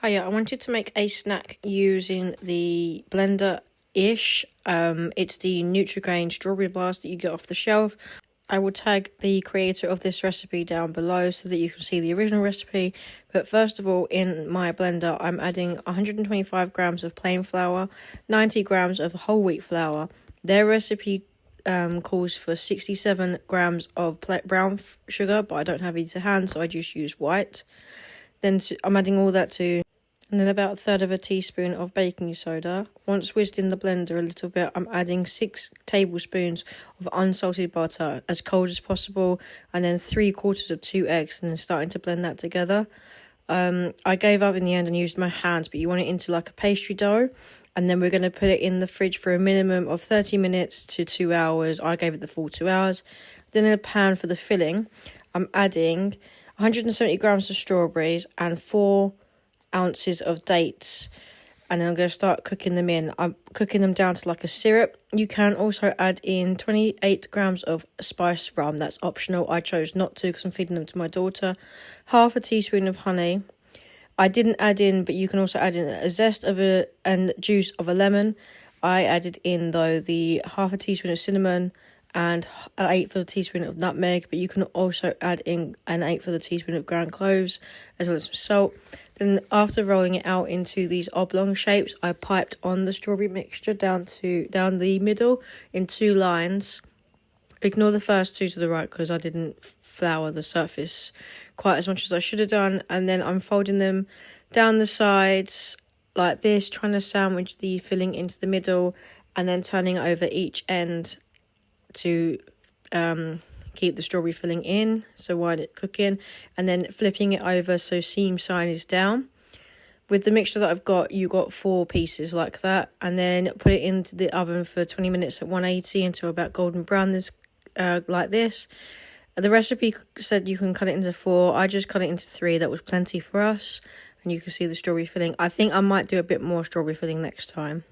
Hiya, I wanted to make a snack using the blender-ish. It's the nutrigrian strawberry bars that you get off the shelf. I will tag the creator of this recipe down below so that you can see the original recipe. But first of all, in my blender, I'm adding 125 grams of plain flour, 90 grams of whole wheat flour. Their recipe calls for 67 grams of brown sugar, but I don't have it to hand, so I just use white. Then I'm adding all that to, and then about a third of a teaspoon of baking soda. Once whizzed in the blender a little bit, I'm adding 6 tablespoons of unsalted butter, as cold as possible, and then 3/4 of 2 eggs, and then starting to blend that together. I gave up in the end and used my hands, but you want it into like a pastry dough, and then we're going to put it in the fridge for a minimum of 30 minutes to 2 hours. I gave it the full 2 hours. Then in a pan for the filling, I'm adding 170 grams of strawberries and 4 ounces of dates, and then I'm going to start cooking them in. I'm cooking them down to like a syrup. You can also add in 28 grams of spiced rum. That's optional. I chose not to because I'm feeding them to my daughter. Half a teaspoon of honey. I didn't add in, but you can also add in a zest of and juice of a lemon. I added in though the half a teaspoon of cinnamon and an 1/8 of a teaspoon of nutmeg, but you can also add in an 1/8 of a teaspoon of ground cloves, as well as some salt. Then after rolling it out into these oblong shapes, I piped on the strawberry mixture down the middle in 2 lines. Ignore the first 2 to the right because I didn't flour the surface quite as much as I should have done. And then I'm folding them down the sides like this, trying to sandwich the filling into the middle, and then turning it over each end to keep the strawberry filling in, so while it's cooking, and then flipping it over so seam side is down. With the mixture that I've got, you got 4 pieces like that, and then put it into the oven for 20 minutes at 180 until about golden brown, this like this. The recipe said you can cut it into 4. I just cut it into 3. That was plenty for us, and you can see the strawberry filling. I think I might do a bit more strawberry filling next time.